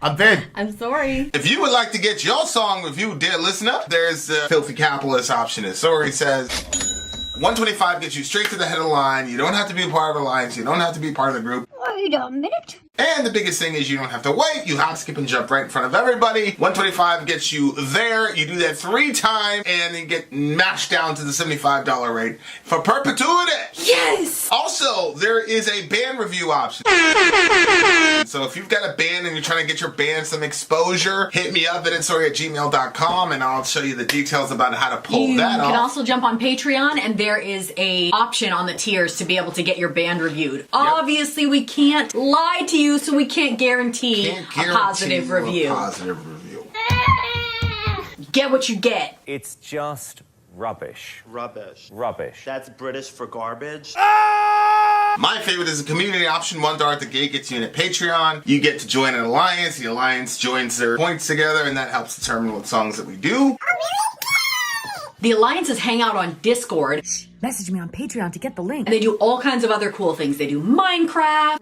I'm Vin. I'm Sori. If you would like to get your song reviewed, dear listener, there's a filthy capitalist option. As Sori says, 125 gets you straight to the head of the line. You don't have to be a part of the alliance. You don't have to be part of the group. Wait a minute. And the biggest thing is you don't have to wait. You hop, skip, and jump right in front of everybody. 125 gets you there. You do that 3 times, and then get mashed down to the $75 rate for perpetuity. Yes! Also, there is a band review option. So if you've got a band and you're trying to get your band some exposure, hit me up at vinsori@gmail.com, and I'll show you the details about how to pull that off. You can also jump on Patreon, and there is a option on the tiers to be able to get your band reviewed. Yep. Obviously, we can't lie to you, so we can't guarantee a positive review. Get what you get. It's just rubbish. Rubbish. Rubbish. That's British for garbage. My favorite is a community option. $1 at the gate gets you in at Patreon. You get to join an alliance. The alliance joins their points together, and that helps determine what songs that we do. The alliances hang out on Discord. Message me on Patreon to get the link. And they do all kinds of other cool things. They do Minecraft,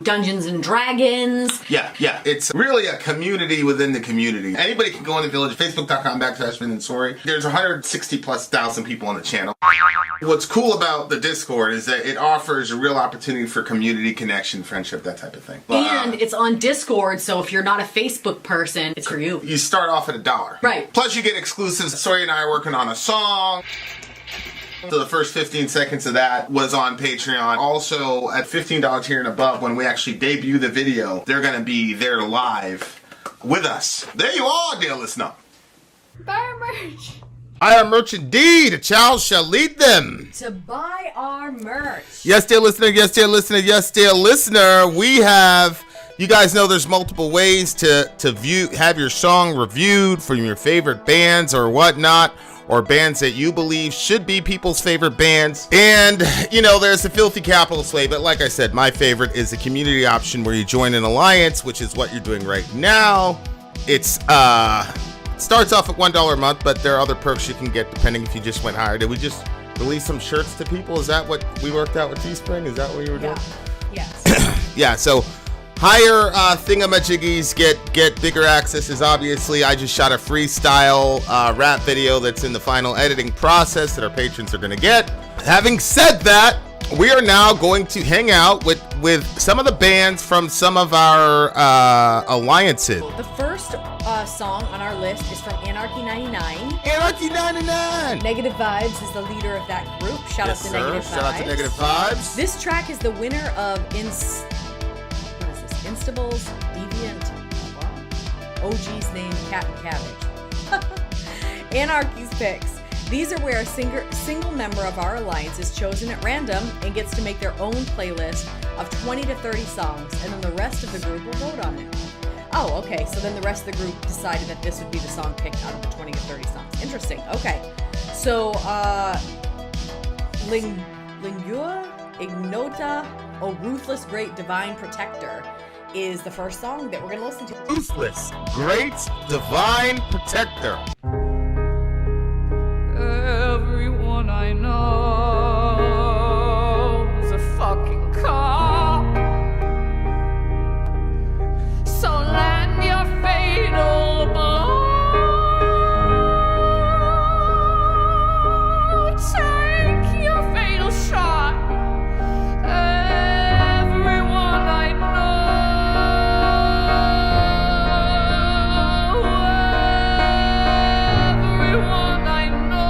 Dungeons and Dragons. Yeah. It's really a community within the community. Anybody can go on the village, facebook.com/Vin and Sori. There's 160,000+ people on the channel. What's cool about the Discord is that it offers a real opportunity for community connection, friendship, that type of thing. And it's on Discord, so if you're not a Facebook person, it's for you. You start off at $1. Right. Plus you get exclusives. Sori and I are working on a song. So the first 15 seconds of that was on Patreon. Also, at $15 tier and above, when we actually debut the video, they're going to be there live with us. There you are, dear listener. Buy our merch. I am merch indeed. A child shall lead them. To buy our merch. Yes, dear listener. Yes, dear listener. Yes, dear listener. We have... You guys know there's multiple ways to have your song reviewed from your favorite bands or whatnot, or bands that you believe should be people's favorite bands. And, you know, there's the filthy capitalist way, but like I said, my favorite is the community option where you join an alliance, which is what you're doing right now. It's starts off at $1 a month, but there are other perks you can get depending if you just went higher. Did we just release some shirts to people? Is that what we worked out with Teespring? Is that what you were doing? Yes. Yeah, so higher thingamajiggies get bigger accesses. Obviously, I just shot a freestyle rap video that's in the final editing process that our patrons are going to get. Having said that, we are now going to hang out with some of the bands from some of our alliances. The first song on our list is from Anarchy 99. Anarchy 99! Negative Vibes is the leader of that group. Shout out to Negative Vibes. Shout out to Negative Vibes. This track is the winner of Instable's Deviant. OG's name, Cat and Cabbage. Anarchy's picks. These are where a single member of our alliance is chosen at random and gets to make their own playlist of 20 to 30 songs, and then the rest of the group will vote on it. Oh, okay, so then the rest of the group decided that this would be the song picked out of the 20 to 30 songs. Interesting, okay. So, Lingua, Ignota, Ruthless, Great Divine Protector is the first song that we're going to listen to. Ruthless, Great Divine Protector. Everyone I know is a fucking cop. So land your fatal blow. Take your fatal shot. Everyone I know. Everyone I know.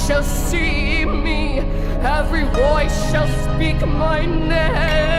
shall see me, every voice shall speak my name.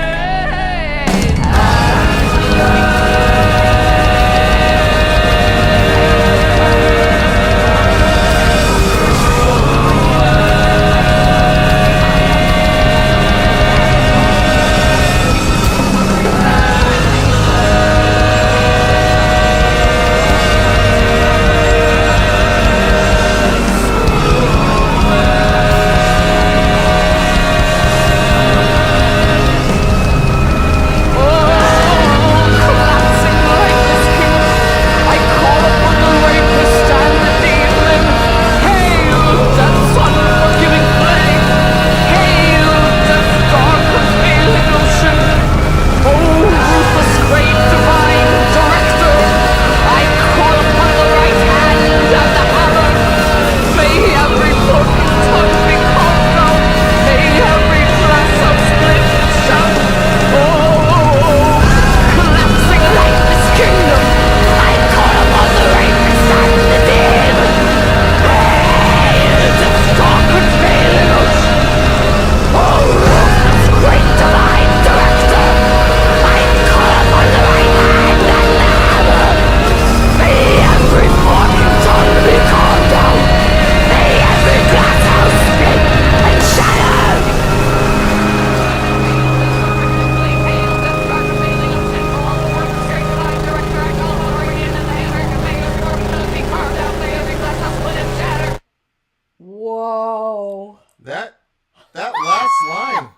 That last line,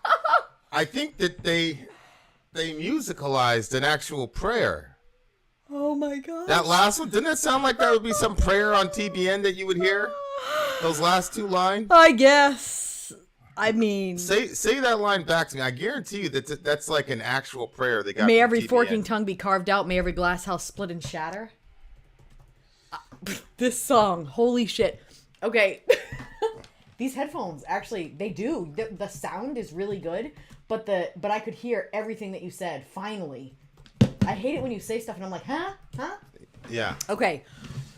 I think that they musicalized an actual prayer. Oh my god. That last one, didn't that sound like that would be some prayer on TBN that you would hear? Those last two lines? I guess. I mean, say that line back to me. I guarantee you that's like an actual prayer they got. May from every TBN. forking tongue be carved out. May every glass house split and shatter. This song, holy shit. Okay. These headphones, actually, they do. The sound is really good, but I could hear everything that you said, finally. I hate it when you say stuff and I'm like, huh? Yeah. Okay.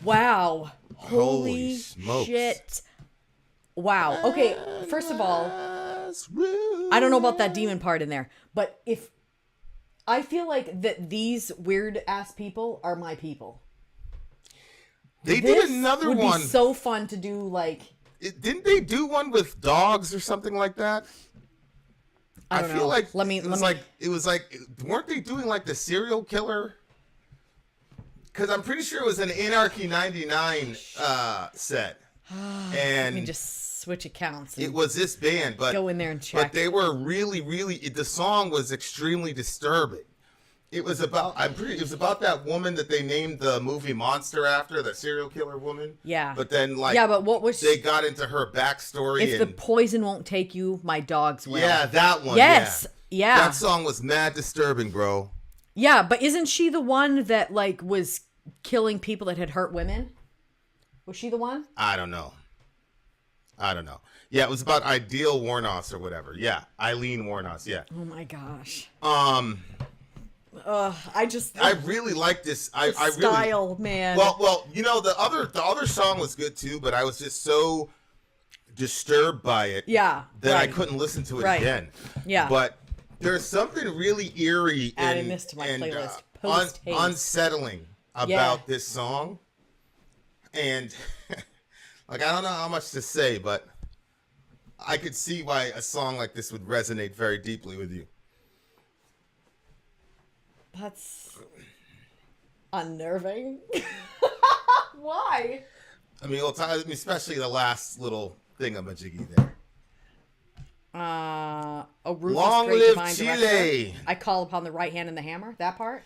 Wow. Holy smokes. shit. Wow. Okay, first of all, I don't know about that demon part in there, but if I feel like that these weird ass people are my people. They This did another would one. be so fun to do, like. Didn't they do one with dogs or something like that? I don't feel know. like Let me. it was like weren't they doing like the serial killer? Because I'm pretty sure it was an Anarchy 99 set, and Let me just switch accounts. it was this band, but go in there and check. But they were really, the song was extremely disturbing. It was about it was about that woman that they named the movie Monster after, the serial killer woman. Yeah. But then but what was they got into her backstory? If the poison won't take you, my dogs will. Yeah, that one. Yes. Yeah. That song was mad disturbing, bro. Yeah, but isn't she the one that like was killing people that had hurt women? Was she the one? I don't know. Yeah, it was about Ideal Warnos or whatever. Yeah, Eileen Warnos. Yeah. Oh my gosh. I really like this. I Style, really, man. Well, you know the other song was good too, but I was just so disturbed by it. Yeah. That right. I couldn't listen to it Right. again. Yeah. But there's something really eerie Adding this to my playlist. Post-haste. Unsettling about this song, and like I don't know how much to say, but I could see why a song like this would resonate very deeply with you. That's unnerving. Why? I mean, especially the last little thingamajiggy there. Ruthless Long great live divine Chile. director. I call upon the right hand and the hammer. That part.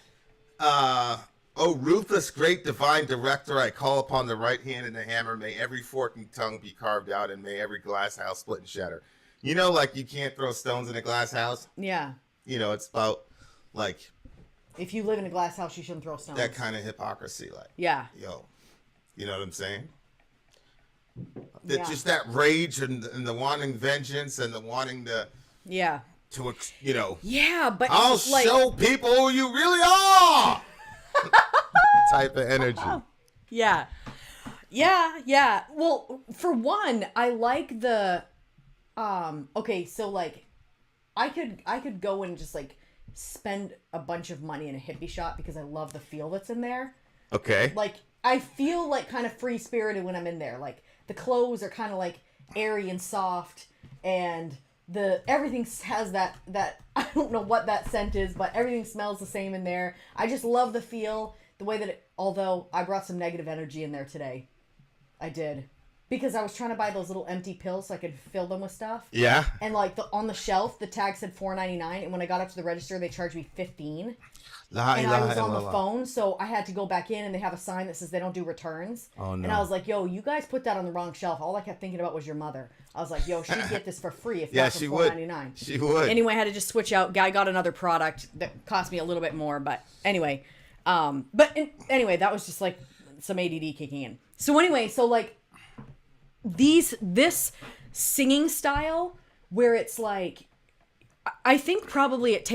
Ruthless great divine director, I call upon the right hand and the hammer. May every forking tongue be carved out, and may every glass house split and shatter. You know, like you can't throw stones in a glass house. Yeah. You know, it's about like. If you live in a glass house, you shouldn't throw stones. That kind of hypocrisy, like. Yeah. Yo, you know what I'm saying? Yeah. Just that rage and the wanting vengeance and the wanting to. Yeah. You know. Yeah, but I'll like, show people who you really are. Type of energy. Yeah. Yeah. Well, for one, I like the okay, so like I could go and just like spend a bunch of money in a hippie shop because I love the feel that's in there. Okay. Like I feel like kind of free spirited when I'm in there. Like the clothes are kind of like airy and soft, and everything has that I don't know what that scent is, but everything smells the same in there. I just love the feel, the way that although I brought some negative energy in there today. I did. Because I was trying to buy those little empty pills so I could fill them with stuff. Yeah. And like on the shelf, the tag said $4.99, and when I got up to the register, they charged me $15. And I was on the phone, so I had to go back in, and they have a sign that says they don't do returns. Oh, no. And I was like, yo, you guys put that on the wrong shelf. All I kept thinking about was your mother. I was like, yo, she'd get this for free if not for $4.99. She would. Anyway, I had to just switch out. Guy got another product that cost me a little bit more, but anyway. Anyway, that was just like some ADD kicking in. So anyway, so like this singing style where it's like, I think probably it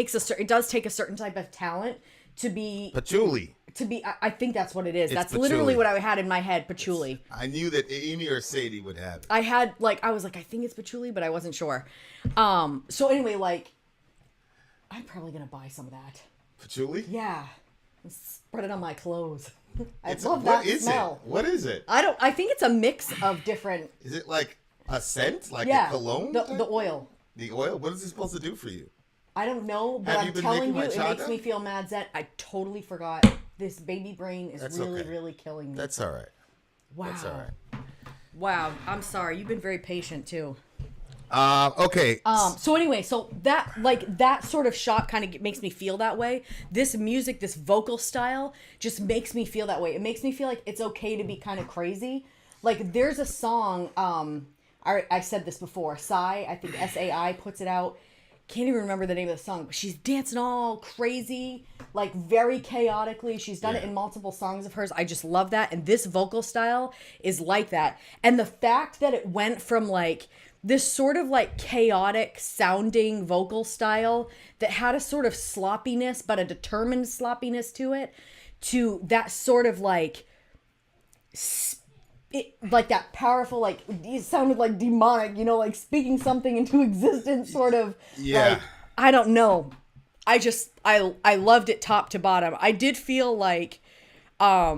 does take a certain type of talent to be patchouli. I think that's what it is. It's That's patchouli. literally what I had in my head, patchouli. I knew that Amy or Sadie would have it. I was like, I think it's patchouli, but I wasn't sure. So anyway, like, I'm probably gonna buy some of that. Patchouli? Yeah. Spread it on my clothes. I What love that is smell. it? What is it? I think it's a mix of different. Is it like a scent? Like a cologne? The oil. The oil? What is it supposed to do for you? I don't know, but Have you I'm been telling making you, it horchata? makes me feel mad Zed. I totally forgot. This baby brain is That's really, okay. really killing me. That's all right. Wow. That's all right. Wow. I'm sorry. You've been very patient too. Okay. So anyway, so that sort of shot kind of makes me feel that way. This music, this vocal style just makes me feel that way. It makes me feel like it's okay to be kind of crazy. Like there's a song, I said this before, Sai, I think SAI puts it out. Can't even remember the name of the song, but she's dancing all crazy, like very chaotically. She's done it in multiple songs of hers. I just love that. And this vocal style is like that. And the fact that it went from like this sort of like chaotic sounding vocal style that had a sort of sloppiness, but a determined sloppiness to it, to that sort of like, like that powerful, like it sounded like demonic, you know, like speaking something into existence, sort of. Yeah. Like, I don't know. I loved it top to bottom. I did feel like, I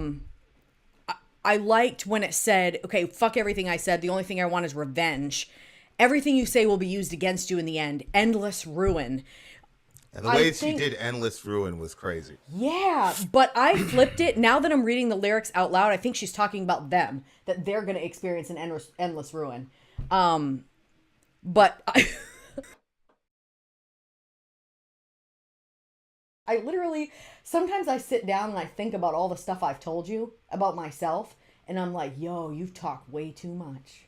liked when it said, okay, fuck everything I said. The only thing I want is revenge. Everything you say will be used against you in the end. Endless ruin. And the way she did Endless Ruin was crazy. Yeah, but I flipped it. Now that I'm reading the lyrics out loud, I think she's talking about them, that they're going to experience an endless ruin. But I literally, sometimes I sit down and I think about all the stuff I've told you about myself, and I'm like, yo, you've talked way too much.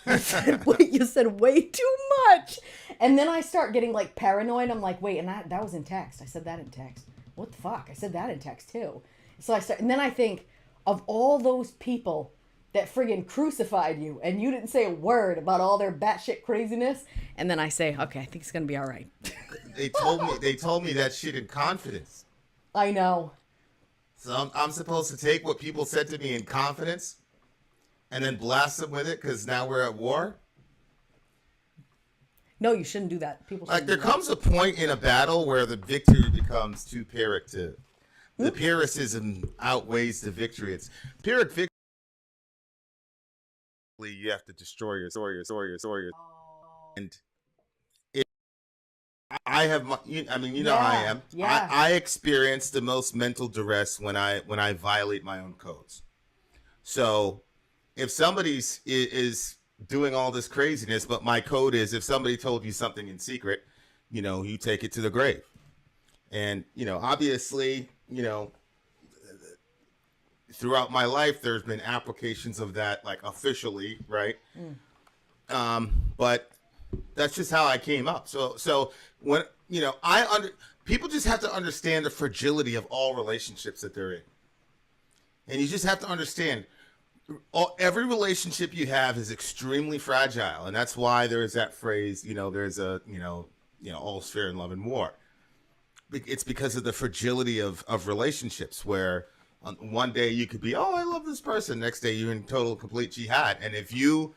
You said way too much. And then I start getting like paranoid. I'm like, wait, and that was in text. I said that in text. What the fuck? I said that in text too. So and then I think of all those people that friggin' crucified you, and you didn't say a word about all their batshit craziness. And then I say, okay, I think it's gonna be all right. They told me that shit in confidence. I know. So I'm supposed to take what people said to me in confidence and then blast them with it because now we're at war? No, you shouldn't do that. People Like, shouldn't there do that. comes a point in a battle where the victory becomes too Pyrrhic to... The Pyrrhicism outweighs the victory. It's Pyrrhic victory. You have to destroy your... And I have my... I mean, you know how I am. Yeah. I experience the most mental duress when I violate my own codes. So... If somebody's is doing all this craziness, but my code is if somebody told you something in secret, you know, you take it to the grave. And, you know, obviously, you know, throughout my life, there's been applications of that, like officially, right? But that's just how I came up. So when, you know, people just have to understand the fragility of all relationships that they're in. And you just have to understand every relationship you have is extremely fragile, and that's why there's that phrase, you know, there's a, you know, all's fair in love and war. It's because of the fragility of relationships where, One day you could be, oh, I love this person. Next day you're in total complete jihad. And if you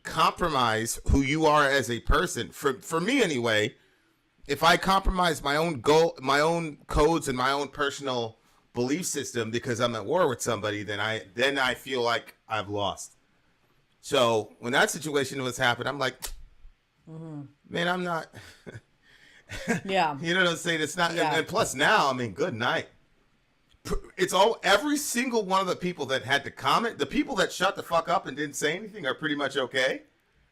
compromise who you are as a person, for me anyway, if I compromise my own my own codes and my own personal belief system because I'm at war with somebody, then I feel like I've lost. So when that situation was happening, I'm like, man, I'm not. Yeah. You know what I'm saying? It's not. Yeah. And plus now, I mean, good night. It's every single one of the people that had to comment, the people that shut the fuck up and didn't say anything are pretty much okay.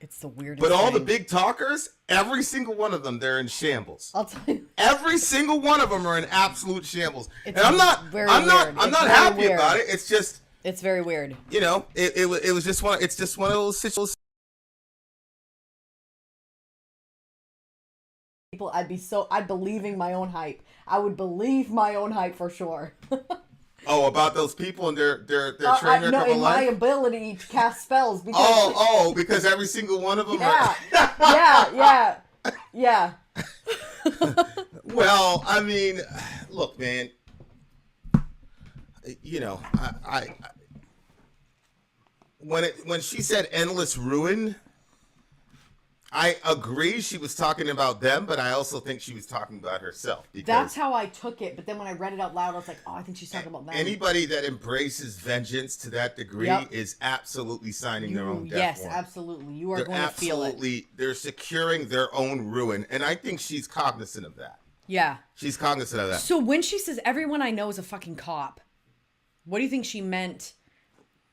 It's the weirdest But all thing. the big talkers, every single one of them, they're in shambles. I'll tell you. Every single one of them are in absolute shambles. It's And I'm not very I'm weird. not It's very happy weird. about it. It's just, It's very weird. you know, it was just one of those situations. People, I'd believing my own hype. I would believe my own hype for sure. Oh, about those people and their trainer no, couple in my life? ability to cast spells. Because Oh, because every single one of them yeah, are... yeah. Well, I mean, look, man. You know, I when she said endless ruin, I agree she was talking about them, but I also think she was talking about herself. Because That's how I took it. But then when I read it out loud, I was like, oh, I think she's talking about them. anybody that embraces vengeance to that degree Yep. is absolutely signing their own death Yes, warrant. absolutely. You are They're going to feel it. absolutely, they're securing their own ruin, and I think she's cognizant of that. Yeah. She's cognizant of that. So when she says everyone I know is a fucking cop, what do you think she meant?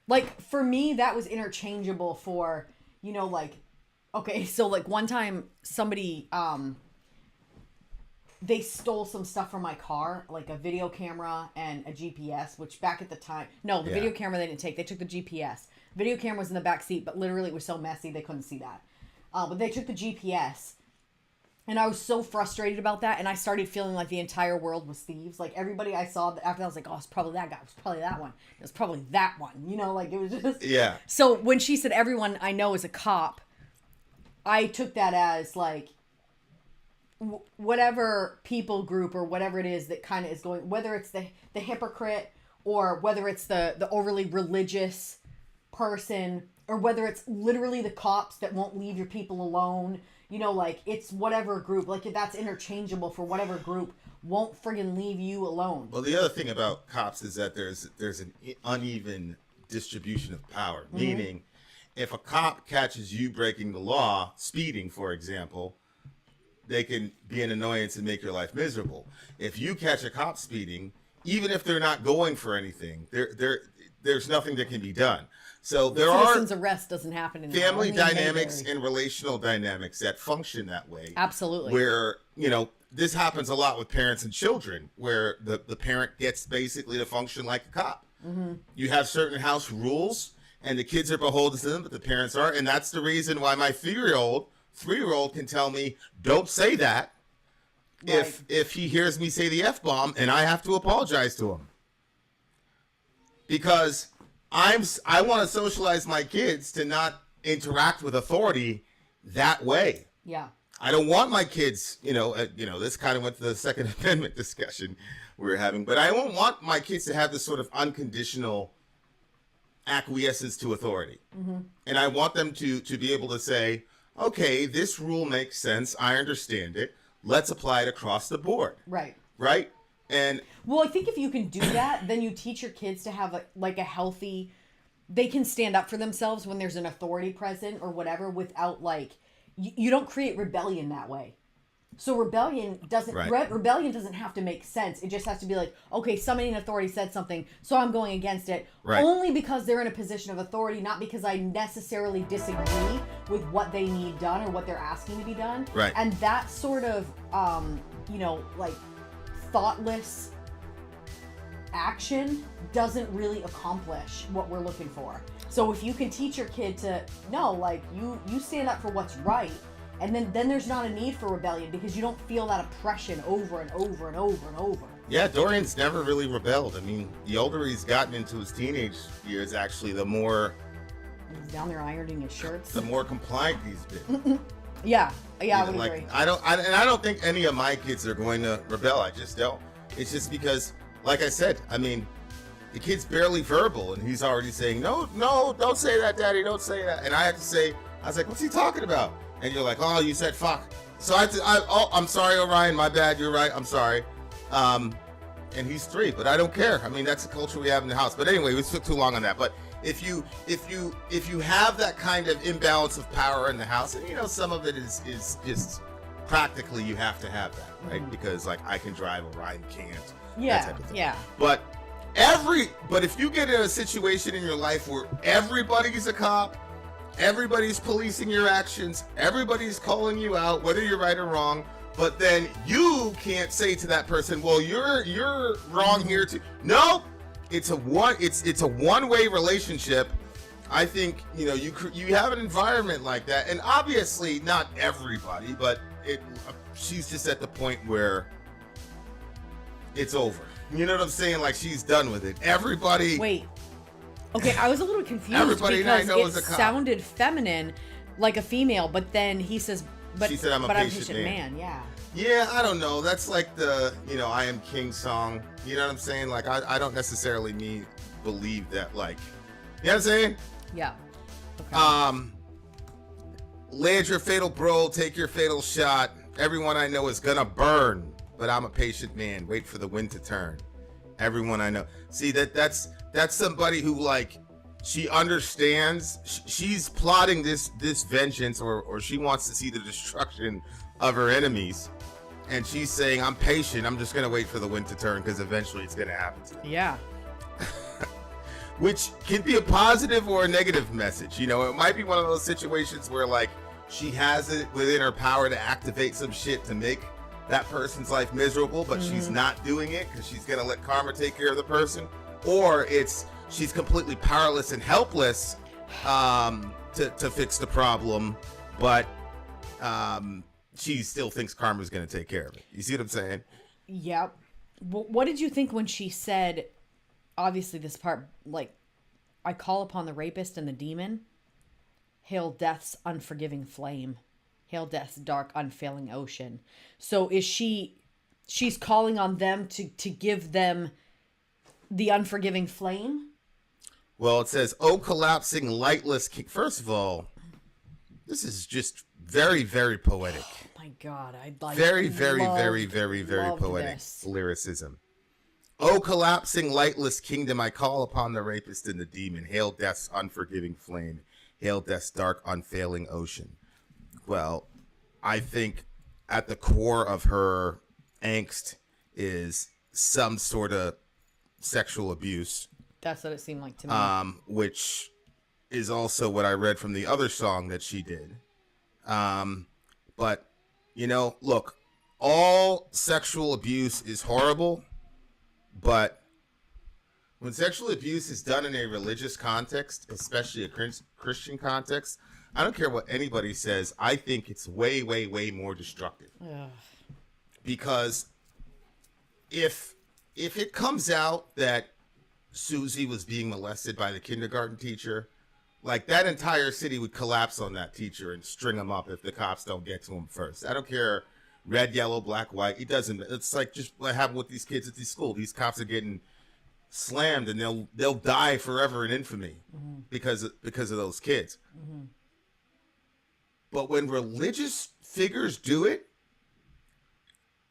Like, for me, that was interchangeable for, you know, like, okay, so like one time somebody, they stole some stuff from my car, like a video camera and a GPS, which back at the time, no, the video camera they didn't take. They took the GPS. Video camera was in the back seat, but literally it was so messy they couldn't see that. But they took the GPS. And I was so frustrated about that, and I started feeling like the entire world was thieves. Like, everybody I saw after that, I was like, oh, it's probably that guy. It was probably that one. It was probably that one. You know, like, it was just... Yeah. So when she said everyone I know is a cop, I took that as, like, whatever people group or whatever it is that kind of is going... Whether it's the hypocrite or whether it's the overly religious person or whether it's literally the cops that won't leave your people alone... You know, like, it's whatever group. Like, that's interchangeable for whatever group won't friggin' leave you alone. Well, the other thing about cops is that there's an uneven distribution of power. Meaning, if a cop catches you breaking the law, speeding, for example, they can be an annoyance and make your life miserable. If you catch a cop speeding, even if they're not going for anything, there's nothing that can be done. So there Citizen's are arrest doesn't happen in family the law. dynamics and relational dynamics that function that way. Absolutely. Where, you know, this happens a lot with parents and children, where the parent gets basically to function like a cop. You have certain house rules, and the kids are beholden to them, but the parents are. And that's the reason why my 3-year-old can tell me, don't say that, Right. if he hears me say the F-bomb, and I have to apologize to him. Because I want to socialize my kids to not interact with authority that way. Yeah. I don't want my kids, this kind of went to the Second Amendment discussion we were having, but I don't want my kids to have this sort of unconditional acquiescence to authority. And I want them to be able to say, okay, this rule makes sense. I understand it. Let's apply it across the board. Right. Right? And Well, I think if you can do that, then you teach your kids to have a healthy... They can stand up for themselves when there's an authority present or whatever without, like... You don't create rebellion that way. So rebellion doesn't... Right. Rebellion doesn't have to make sense. It just has to be like, okay, somebody in authority said something, so I'm going against it. Right. Only because they're in a position of authority, not because I necessarily disagree with what they need done or what they're asking to be done. Right. And that sort of, thoughtless action doesn't really accomplish what we're looking for. So if you can teach your kid to you stand up for what's right, and then there's not a need for rebellion because you don't feel that oppression over and over and over and over. yeah, Dorian's never really rebelled. I mean, the older he's gotten into his teenage years, actually, the more He's down there ironing his shirts. the more compliant he's been. Yeah, I would Like, agree. I don't think any of my kids are going to rebel. I just don't. It's just because like I said, I mean, the kid's barely verbal, and he's already saying, no, don't say that, Daddy, don't say that. And I had to say, I was like, what's he talking about? And you're like, oh, you said fuck. So I'm sorry, Orion, my bad, you're right, I'm sorry. And he's 3, but I don't care. I mean, that's the culture we have in the house. But anyway, we took too long on that. But if you have that kind of imbalance of power in the house, and you know, some of it is just practically you have to have that, right? Because like I can drive, Orion can't. Yeah, that type of thing. yeah. But if you get in a situation in your life where everybody's a cop, everybody's policing your actions, everybody's calling you out, whether you're right or wrong, but then you can't say to that person, well, you're wrong here too. No, it's a one-way relationship. I think, you know, you have an environment like that, and obviously not everybody, but she's just at the point where it's over. You know what I'm saying? Like, she's done with it. Everybody. Wait. Okay, I was a little confused Everybody because knows it sounded feminine, like a female, but then he says, but she said, I'm a patient man. Yeah. Yeah, I don't know. That's like the, you know, I Am King song. You know what I'm saying? Like, I don't necessarily believe that, like, you know what I'm saying? Yeah. Okay. Land your fatal blow, take your fatal shot. Everyone I know is gonna burn, but I'm a patient man. Wait for the wind to turn. Everyone I know. See, that's somebody who, like, she understands. She's plotting this vengeance, or she wants to see the destruction of her enemies, and she's saying, I'm patient. I'm just gonna wait for the wind to turn because eventually it's gonna happen to me. Yeah. Which can be a positive or a negative message. You know, it might be one of those situations where, like, she has it within her power to activate some shit to make that person's life miserable, but she's not doing it because she's gonna let karma take care of the person. Or she's completely powerless and helpless to fix the problem, but she still thinks karma's gonna take care of it. You see what I'm saying? Yep. What did you think when she said, obviously this part, like, I call upon the rapist and the demon, hail death's unforgiving flame, hail death's dark unfailing ocean. So is she's calling on them to give them the unforgiving flame? Well, it says, oh, collapsing lightless king. First of all, this is just very, very poetic. Oh my God, I like very, very, very, very, very poetic lyricism. Oh, collapsing lightless kingdom, I call upon the rapist and the demon. Hail death's unforgiving flame. Hail death's dark unfailing ocean. Well, I think at the core of her angst is some sort of sexual abuse. That's what it seemed like to me. Which is also what I read from the other song that she did. But, you know, look, all sexual abuse is horrible, but when sexual abuse is done in a religious context, especially a Christian context, I don't care what anybody says, I think it's way, way, way more destructive. Ugh. Because if it comes out that Susie was being molested by the kindergarten teacher, like, that entire city would collapse on that teacher and string him up if the cops don't get to him first. I don't care, red, yellow, black, white. It doesn't. It's like just what happened with these kids at the school. These cops are getting slammed, and they'll die forever in infamy because of those kids. Mm-hmm. But when religious figures do it,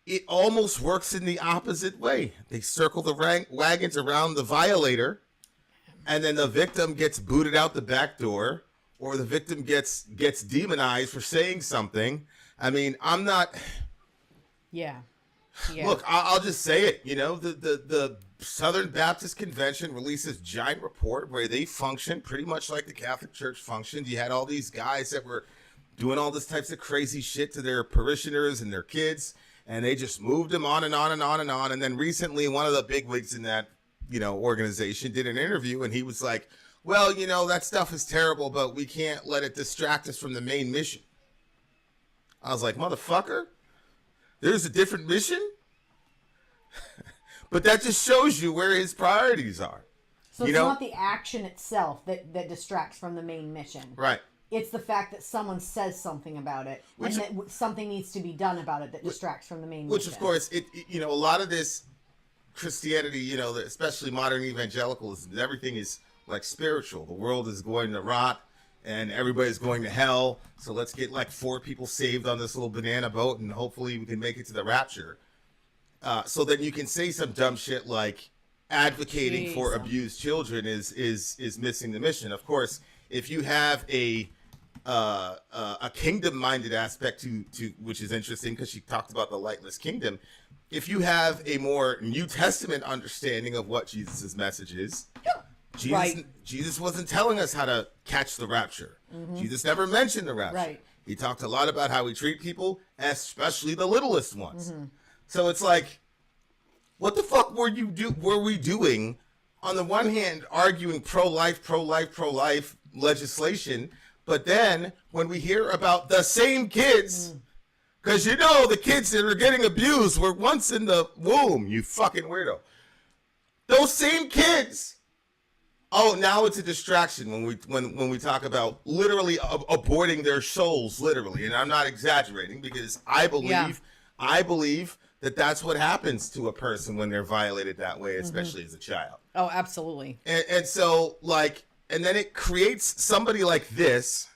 it almost works in the opposite way. They circle the wagons around the violator, and then the victim gets booted out the back door, or the victim gets demonized for saying something. I mean, I'm not. Yeah. Look, I'll just say it. You know, the Southern Baptist Convention released this giant report where they function pretty much like the Catholic Church functioned. You had all these guys that were doing all this types of crazy shit to their parishioners and their kids, and they just moved them on and on and on and on. And then recently, one of the bigwigs in that, you know, organization did an interview, and he was like, well, you know, that stuff is terrible, but we can't let it distract us from the main mission. I was like, motherfucker, there's a different mission? But that just shows you where his priorities are. So it's not the action itself that distracts from the main mission. Right. It's the fact that someone says something about it, and that something needs to be done about it that distracts from the main mission. Which, of course, you know, a lot of this Christianity, you know, especially modern evangelicalism, everything is like spiritual. The world is going to rot and everybody's going to hell. So let's get like 4 people saved on this little banana boat and hopefully we can make it to the rapture. So that you can say some dumb shit like advocating for abused children is missing the mission. Of course, if you have a kingdom-minded aspect to which is interesting because she talked about the lightless kingdom. If you have a more New Testament understanding of what Jesus' message is, Jesus wasn't telling us how to catch the rapture. Jesus never mentioned the rapture. Right. He talked a lot about how we treat people, especially the littlest ones. So it's like, what the fuck were we doing? On the one hand, arguing pro-life legislation, but then when we hear about the same kids, because you know the kids that are getting abused were once in the womb, you fucking weirdo. Those same kids. Oh, now it's a distraction when we talk about literally aborting their souls, literally, and I'm not exaggerating because I believe that that's what happens to a person when they're violated that way, especially as a child. Oh, absolutely. And so, like, and then it creates somebody like this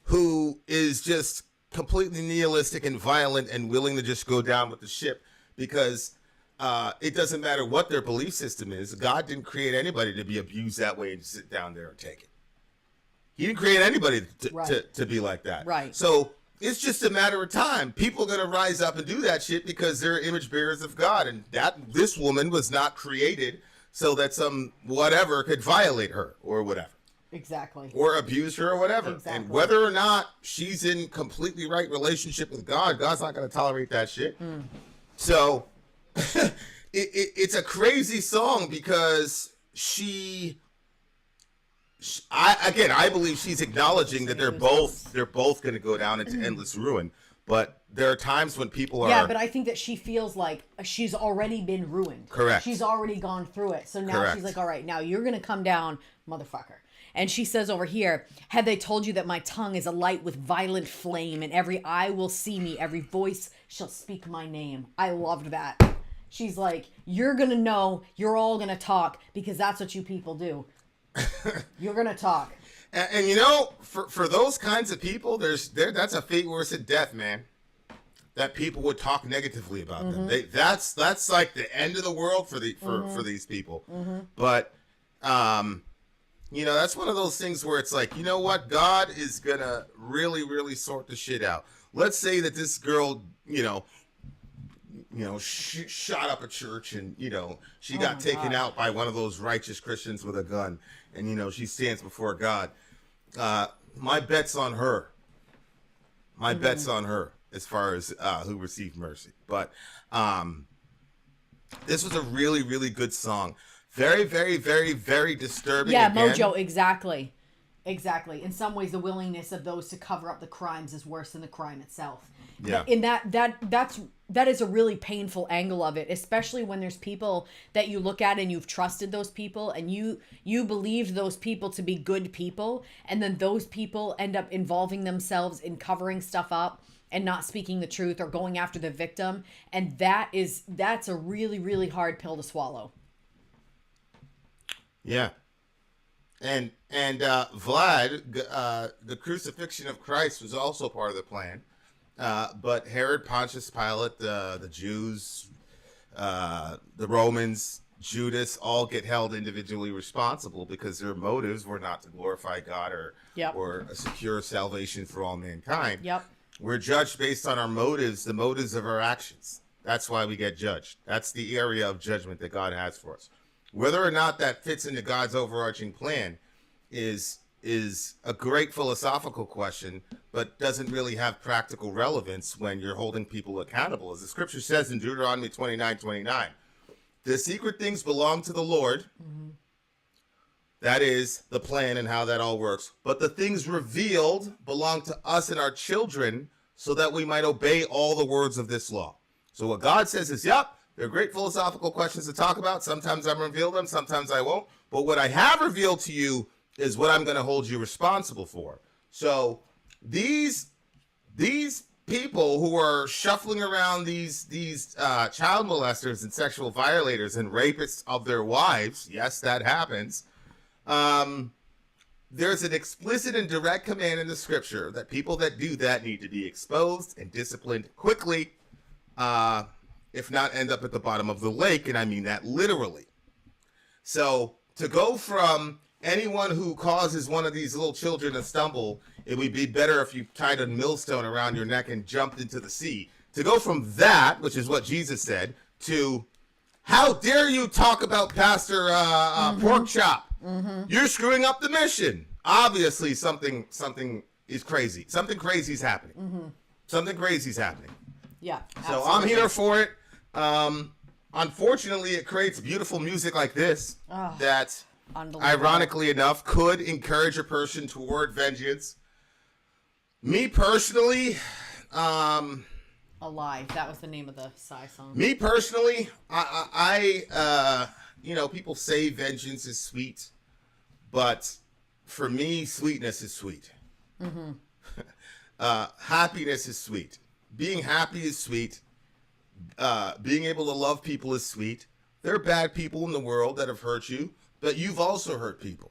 who is just completely nihilistic and violent and willing to just go down with the ship because it doesn't matter what their belief system is. God didn't create anybody to be abused that way and sit down there and take it. He didn't create anybody to be like that. Right. So it's just a matter of time. People are going to rise up and do that shit because they're image bearers of God. And this woman was not created so that some whatever could violate her or whatever. Exactly. Or abuse her or whatever. Exactly. And whether or not she's in completely right relationship with God, God's not going to tolerate that shit. So it's a crazy song because I believe she's acknowledging that they're both going to go down into endless ruin. But there are times when people are... Yeah, but I think that she feels like she's already been ruined. Correct. She's already gone through it. So now she's like, all right, now you're going to come down, motherfucker. And she says over here, had they told you that my tongue is a light with violent flame and every eye will see me, every voice shall speak my name. I loved that. She's like, you're going to know, you're all going to talk because that's what you people do. You're going to talk. And you know, for those kinds of people, that's a fate worse than death, man. That people would talk negatively about them. That's like the end of the world for these people. But you know, that's one of those things where it's like, you know what, God is gonna really, really sort the shit out. Let's say that this girl, shot up a church and she got taken out by one of those righteous Christians with a gun, and she stands before God. My bet's on her. My bet's on her as far as who received mercy. But this was a really, really good song. Very, very, very, very disturbing. Yeah, again. Mojo, exactly. Exactly. In some ways, the willingness of those to cover up the crimes is worse than the crime itself. Yeah. In that is a really painful angle of it, especially when there's people that you look at and you've trusted those people and you believed those people to be good people, and then those people end up involving themselves in covering stuff up and not speaking the truth or going after the victim, and that's a really, really hard pill to swallow. Yeah. And Vlad, the crucifixion of Christ was also part of the plan. But Herod, Pontius Pilate, the Jews, the Romans, Judas, all get held individually responsible because their motives were not to glorify God or secure salvation for all mankind. Yep. We're judged based on our motives, the motives of our actions. That's why we get judged. That's the area of judgment that God has for us. Whether or not that fits into God's overarching plan is a great philosophical question, but doesn't really have practical relevance when you're holding people accountable. As the scripture says in Deuteronomy 29:29, the secret things belong to the Lord. Mm-hmm. That is the plan and how that all works. But the things revealed belong to us and our children so that we might obey all the words of this law. So what God says is, yep, they're great philosophical questions to talk about. Sometimes I reveal them, sometimes I won't. But what I have revealed to you is what I'm going to hold you responsible for. So these people who are shuffling around these child molesters and sexual violators and rapists of their wives, yes, that happens. There's an explicit and direct command in the scripture that people that do that need to be exposed and disciplined quickly, if not end up at the bottom of the lake, and I mean that literally. So to go from anyone who causes one of these little children to stumble, it would be better if you tied a millstone around your neck and jumped into the sea. To go from that, which is what Jesus said, to how dare you talk about Pastor Pork Chop? You're screwing up the mission. Obviously, something is crazy. Something crazy is happening. Something crazy is happening. Yeah. So I'm here for it. Unfortunately, it creates beautiful music like this that, ironically enough, could encourage a person toward vengeance. Me personally, Alive. That was the name of the Psy song. Me personally, I people say vengeance is sweet, but for me, sweetness is sweet. Happiness is sweet. Being happy is sweet. Being able to love people is sweet. There are bad people in the world that have hurt you, but you've also hurt people.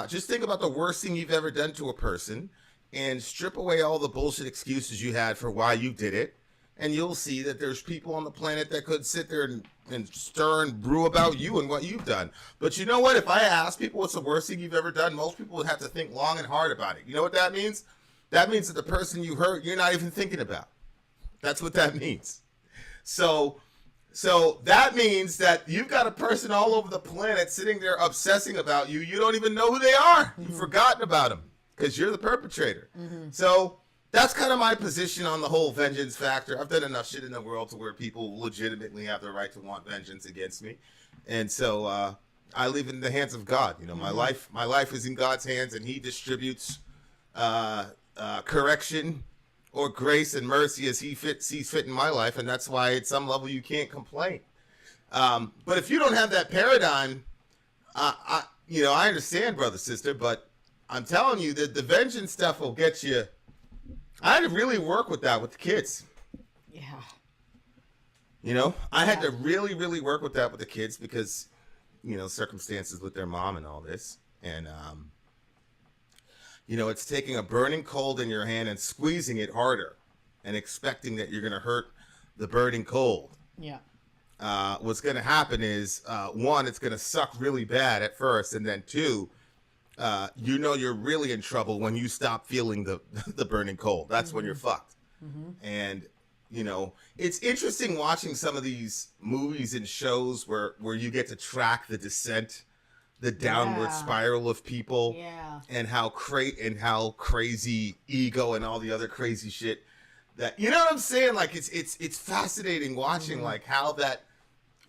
Just think about the worst thing you've ever done to a person and strip away all the bullshit excuses you had for why you did it, and you'll see that there's people on the planet that could sit there and stir and brew about you and what you've done. But you know what? If I ask people what's the worst thing you've ever done, most people would have to think long and hard about it. You know what that means? That means that the person you hurt, you're not even thinking about. That's what that means. So that means that you've got a person all over the planet sitting there obsessing about you. You don't even know who they are. You've forgotten about them because you're the perpetrator. So that's kind of my position on the whole vengeance factor. I've done enough shit in the world to where people legitimately have the right to want vengeance against me. And so I leave it in the hands of God. You know, my life is in God's hands, and he distributes correction or grace and mercy as he sees fit in my life, and that's why at some level you can't complain. But if you don't have that paradigm, I understand, brother, sister, but I'm telling you that the vengeance stuff will get you. I had to really work with that with the kids. Yeah. You know, I had to really, really work with that with the kids because, circumstances with their mom and all this, and it's taking a burning coal in your hand and squeezing it harder and expecting that you're going to hurt the burning coal. Yeah. What's going to happen is, one, it's going to suck really bad at first. And then two, you're really in trouble when you stop feeling the burning coal. That's when you're fucked. And, it's interesting watching some of these movies and shows where you get to track the descent, the downward spiral of people, and how crazy ego and all the other crazy shit that, you know what I'm saying? Like it's fascinating watching like how that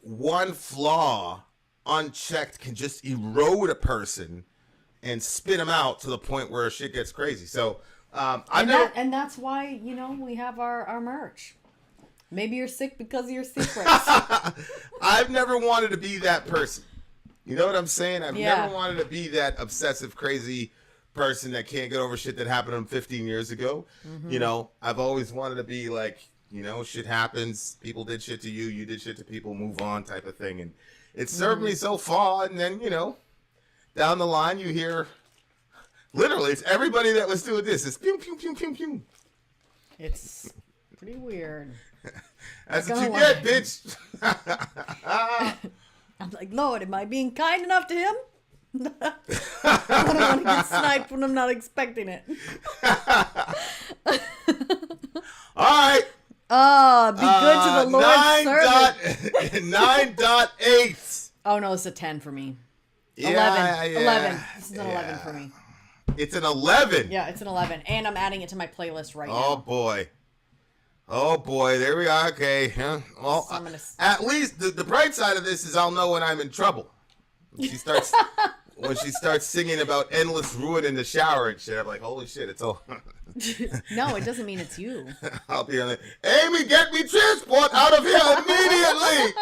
one flaw unchecked can just erode a person and spin them out to the point where shit gets crazy. So and that's why we have our merch. Maybe you're sick because of your secrets. I've never wanted to be that person. You know what I'm saying? I've never wanted to be that obsessive, crazy person that can't get over shit that happened to them 15 years ago. I've always wanted to be like, shit happens. People did shit to you. You did shit to people. Move on type of thing. And it served me so far. And then, down the line, you hear, literally, it's everybody that was doing this. It's pew, pew, pew, pew, pew. It's pretty weird. That's what you get, bitch. I'm like, Lord, am I being kind enough to him? I don't want to get sniped when I'm not expecting it. All right. Be good to the Lord's servant. 9.8. Oh, no, it's a 10 for me. Yeah, 11. This is an 11 for me. It's an 11. Yeah, it's an 11. And I'm adding it to my playlist right now. Oh, boy. There we are. Okay. Yeah. Well, so at least the bright side of this is I'll know when I'm in trouble. When she starts singing about endless ruin in the shower and shit, I'm like, holy shit, it's all. No, it doesn't mean it's you. I'll be on it. Amy, get me transport out of here immediately.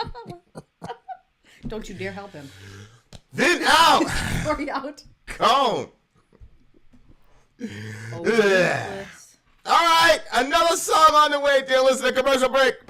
Don't you dare help him. Vin out. Sori out. Cone. Oh, Ruthless. All right, another song on the way, dear listener. Commercial break.